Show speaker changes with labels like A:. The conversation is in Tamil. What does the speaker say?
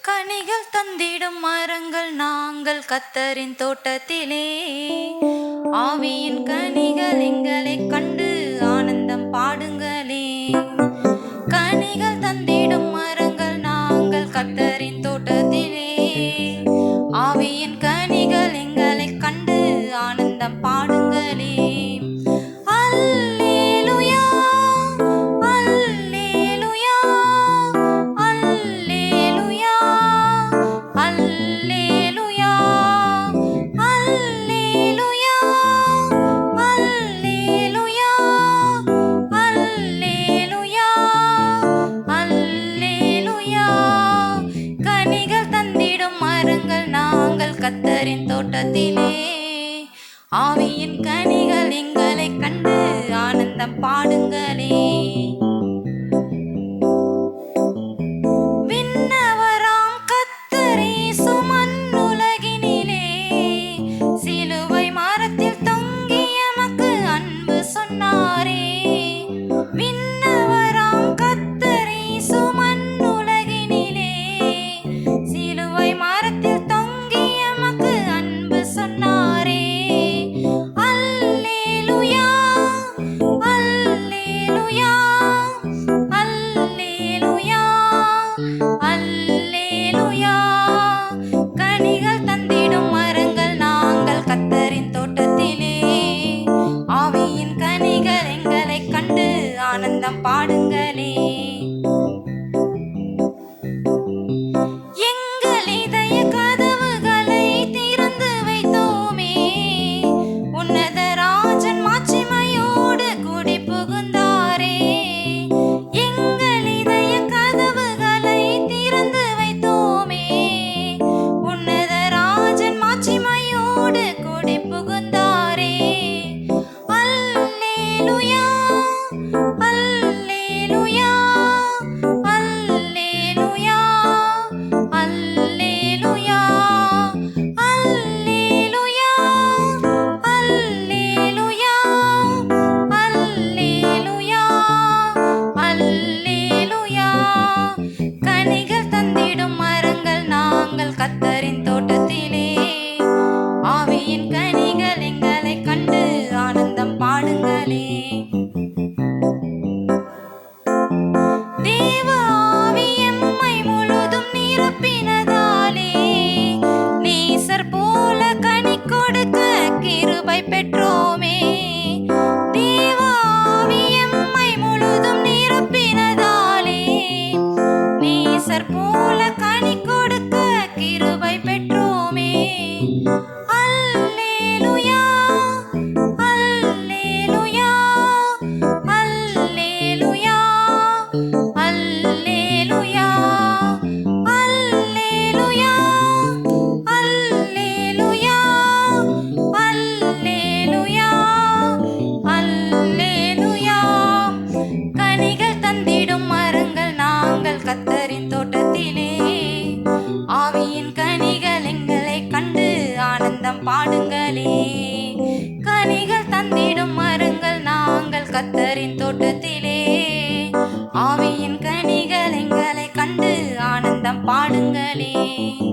A: கனிகள் தந்திடும் மரங்கள் நாங்கள் கத்தரின் தோட்டத்திலே. ஆவியின் கனிகள் எங்களைக் கண்டு ஆனந்தம் பாடுங்களே. கனிகள் தந்திடும் மரங்கள் நாங்கள் கத்தரின் தோட்டத்திலே. ஆவியின் கனிகள் எங்களைக் கண்டு ஆனந்தம் பாடுங்களே. கத்தரின் தோட்டத்திலே ஆவியின் கனிகள் எங்களைக் கண்டு ஆனந்தம் பாடுங்களே. விண்ணவராம் கத்தரே சுமன்னுலகினிலே சிலுவை மரத்தில் தொங்கி எமக்கு அன்பு சொன்னாரே. விண்ணவராம் கத்தரே சுமன்னுலகினிலே சிலுவை மரத்தில் ஆனந்தம் பாடுங்களே. எங்கள் இதய கதவுகளை திறந்து வைத்தோமே. உன்னத ராஜன் மாட்சிமையோடு கூடி புகுந்தாரே. எங்கள் இதய கதவுகளை திறந்து வைத்தோமே. உன்னத ராஜன் மாட்சிமையோடு கூடி புகுந்தாரே. அல்லேலூயா கனிகள் தந்திடும் மரங்கள் நாங்கள் கத்தரின் தோட்டத்திலே. ஆவியின் கனிகள் எங்களைக் கண்டு ஆனந்தம் பாடுங்களே. தேவ ஆவி எம்மை முழுதும் நிரப்பினதாலே நேசர் போல கனி கொடுக்க கிருபை பெற்றோமே. தேவ ஆவி எம்மை முழுதும் நிரப்பினதாலே நேசர் போல கனி கொடுக்க கிருபை பெற்றோமே. அல்லேலூயா அல்லேலூயா அல்லேலூயா அல்லேலூயா அல்லேலூயா அல்லேலூயா அல்லேலூயா அல்லேலூயா. கனிகள் தந்திடும் மரங்கள் நாங்கள் கத்தரின் தோட்டத்திலே. ஆவியின் கனிகள் எங்களைக் கண்டு ஆனந்தம் பாடுங்களே. கனிகள் தந்திடும் மரங்கள் நாங்கள் கத்தரின் தோட்டத்திலே. ஆவியின் கனிகள் எங்களைக் கண்டு ஆனந்தம் பாடுங்களே.